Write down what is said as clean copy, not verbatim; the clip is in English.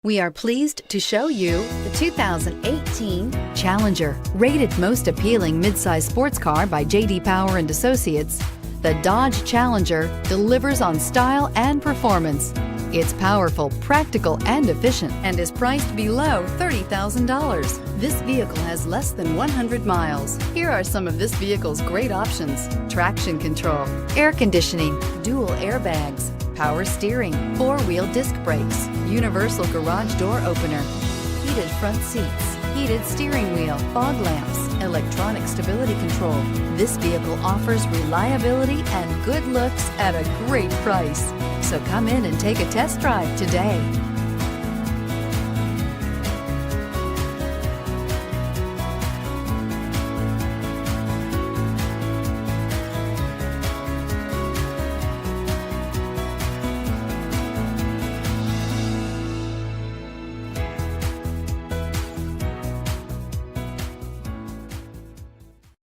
We are pleased to show you the 2018 Challenger. Rated most appealing midsize sports car by J.D. Power and Associates, the Dodge Challenger delivers on style and performance. It's powerful, practical, and efficient, and is priced below $30,000. This vehicle has less than 100 miles. Here are some of this vehicle's great options: traction control, air conditioning, dual airbags, power steering, four-wheel disc brakes, universal garage door opener, heated front seats, heated steering wheel, fog lamps, electronic stability control. This vehicle offers reliability and good looks at a great price. So come in and take a test drive today.